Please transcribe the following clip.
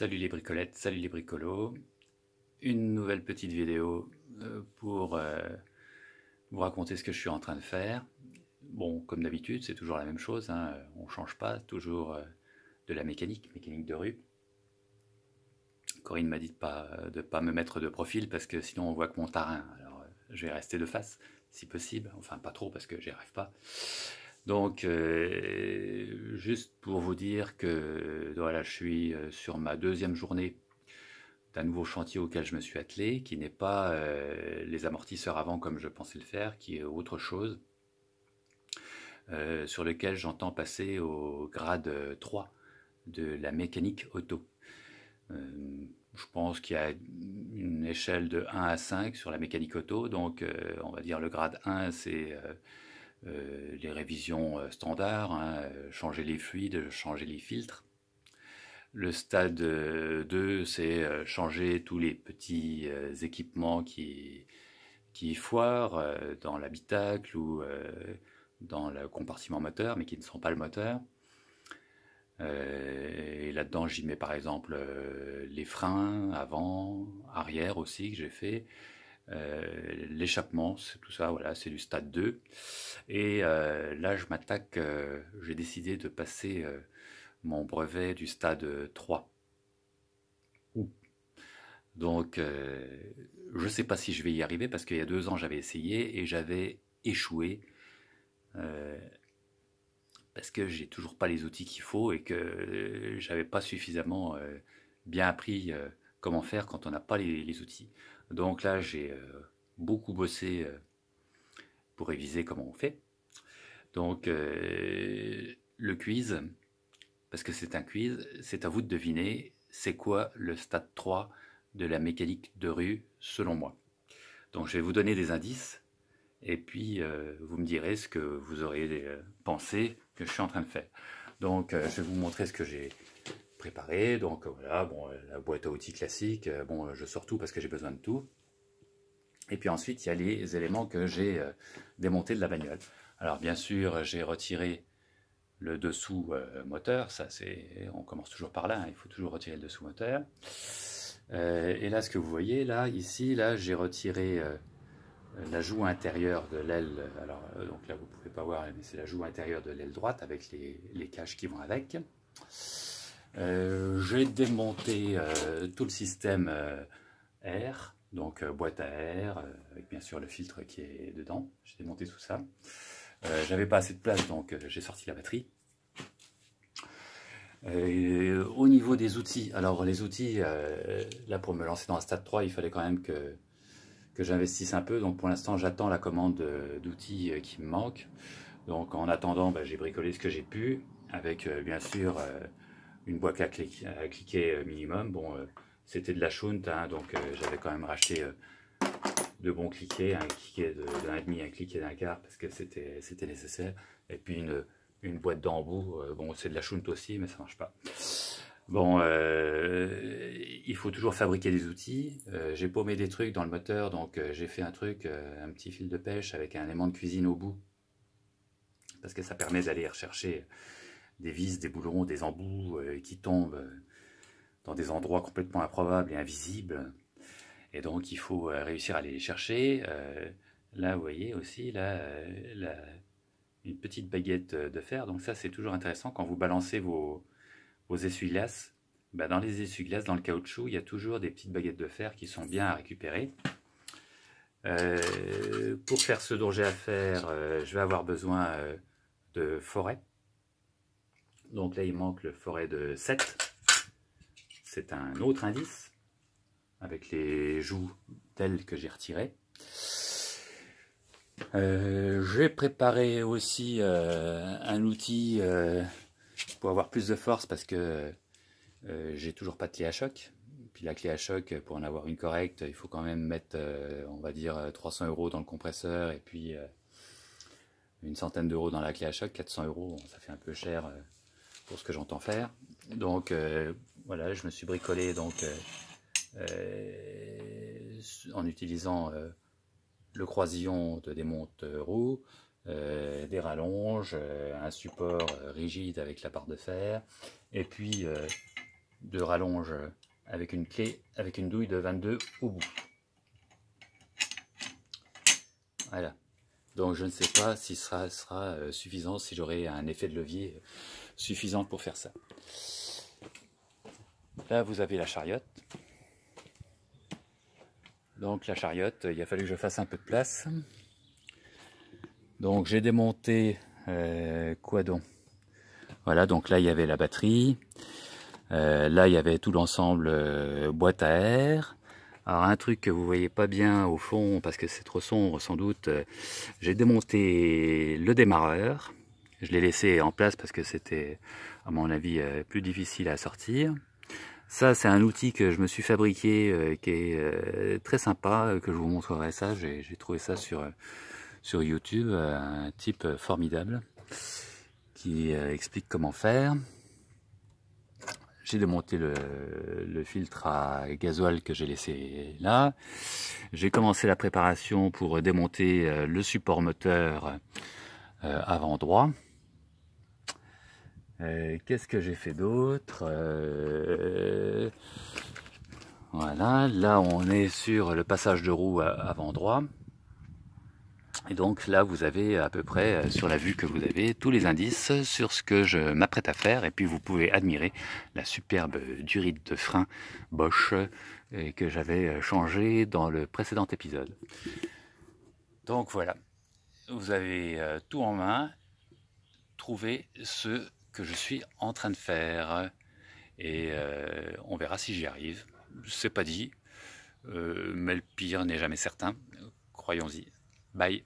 Salut les bricolettes, salut les bricolos. Une nouvelle petite vidéo pour vous raconter ce que je suis en train de faire. Bon, comme d'habitude, c'est toujours la même chose, hein, on ne change pas, toujours de la mécanique de rue. Corinne m'a dit de pas me mettre de profil parce que sinon on voit que mon tarin. Alors je vais rester de face si possible, enfin pas trop parce que j'y arrive pas. Donc juste pour vous dire que voilà, je suis sur ma deuxième journée d'un nouveau chantier auquel je me suis attelé, qui n'est pas les amortisseurs avant comme je pensais le faire, qui est autre chose, sur lequel j'entends passer au grade 3 de la mécanique auto. Je pense qu'il y a une échelle de 1 à 5 sur la mécanique auto, donc on va dire le grade 1 c'est les révisions standards, hein, changer les fluides, changer les filtres. Le stade 2, c'est changer tous les petits équipements qui foirent dans l'habitacle ou dans le compartiment moteur, mais qui ne sont pas le moteur. Et là-dedans, j'y mets par exemple les freins avant, arrière aussi que j'ai fait, l'échappement, tout ça, voilà, c'est du stade 2. Et là, je m'attaque, j'ai décidé de passer mon brevet du stade 3. Donc, je ne sais pas si je vais y arriver parce qu'il y a 2 ans, j'avais essayé et j'avais échoué parce que j'ai toujours pas les outils qu'il faut et que j'avais pas suffisamment bien appris comment faire quand on n'a pas les outils. Donc là, j'ai beaucoup bossé pour réviser comment on fait. Donc, le quiz, parce que c'est un quiz, c'est à vous de deviner c'est quoi le stade 3 de la mécanique de rue selon moi. Donc je vais vous donner des indices et puis vous me direz ce que vous aurez pensé que je suis en train de faire. Donc je vais vous montrer ce que j'ai préparé. Donc voilà, bon, la boîte à outils classique, bon, je sors tout parce que j'ai besoin de tout. Et puis ensuite, il y a les éléments que j'ai démontés de la bagnole. Alors bien sûr, j'ai retiré le dessous moteur, ça c'est, on commence toujours par là, hein, il faut toujours retirer le dessous moteur. Et là, ce que vous voyez, là, ici, là, j'ai retiré la joue intérieure de l'aile. Alors, donc là, vous ne pouvez pas voir, mais c'est la joue intérieure de l'aile droite avec les caches qui vont avec. J'ai démonté tout le système air, donc boîte à air, avec bien sûr le filtre qui est dedans. J'ai démonté tout ça. J'avais pas assez de place, donc j'ai sorti la batterie. Au niveau des outils, alors les outils, là pour me lancer dans un stade 3, il fallait quand même que j'investisse un peu. Donc pour l'instant, j'attends la commande d'outils qui me manque. Donc en attendant, j'ai bricolé ce que j'ai pu, avec bien sûr une boîte à cliquer minimum. Bon, c'était de la Shunt, hein, donc j'avais quand même racheté de bons cliquets, un cliquet d'un et demi, un cliquet d'un quart, parce que c'était nécessaire. Et puis une boîte d'embout, bon c'est de la Shunt aussi, mais ça marche pas. Bon, il faut toujours fabriquer des outils. J'ai paumé des trucs dans le moteur, donc j'ai fait un truc, un petit fil de pêche avec un aimant de cuisine au bout, parce que ça permet d'aller rechercher des vis, des boulons, des embouts qui tombent dans des endroits complètement improbables et invisibles. Et donc il faut réussir à aller les chercher. Là, vous voyez aussi, là, une petite baguette de fer. Donc ça, c'est toujours intéressant quand vous balancez vos essuie-glaces. Dans les essuie-glaces, dans le caoutchouc, il y a toujours des petites baguettes de fer qui sont bien à récupérer. Pour faire ce dont j'ai à faire, je vais avoir besoin de forêt. Donc là, il manque le forêt de 7. C'est un autre indice, avec les joues telles que j'ai retirées. J'ai préparé aussi un outil pour avoir plus de force parce que j'ai toujours pas de clé à choc. Puis la clé à choc, pour en avoir une correcte, il faut quand même mettre, on va dire, 300 € dans le compresseur et puis une centaine d'euros dans la clé à choc, 400 €, bon, ça fait un peu cher pour ce que j'entends faire. Donc voilà, je me suis bricolé donc en utilisant le croisillon de démonte roue, des rallonges, un support rigide avec la barre de fer, et puis de rallonge avec une clé, avec une douille de 22 au bout. Voilà. Donc je ne sais pas si ce sera suffisant, si j'aurai un effet de levier suffisant pour faire ça. Là vous avez la chariote. Donc la chariote, il a fallu que je fasse un peu de place. Donc j'ai démonté quoi donc? Voilà, donc là il y avait la batterie. Là il y avait tout l'ensemble boîte à air. Alors un truc que vous voyez pas bien au fond parce que c'est trop sombre sans doute, j'ai démonté le démarreur. Je l'ai laissé en place parce que c'était à mon avis plus difficile à sortir. Ça c'est un outil que je me suis fabriqué qui est très sympa, que je vous montrerai ça. J'ai trouvé ça sur YouTube, un type formidable qui explique comment faire. J'ai démonté le filtre à gasoil que j'ai laissé là. J'ai commencé la préparation pour démonter le support moteur avant droit. Qu'est-ce que j'ai fait d'autre? Voilà, là on est sur le passage de roue avant droit. Et donc là, vous avez à peu près, sur la vue que vous avez, tous les indices sur ce que je m'apprête à faire. Et puis vous pouvez admirer la superbe durite de frein Bosch que j'avais changé dans le précédent épisode. Donc voilà, vous avez tout en main, trouvez ce que je suis en train de faire. Et on verra si j'y arrive. C'est pas dit, mais le pire n'est jamais certain. Croyons-y. Bye.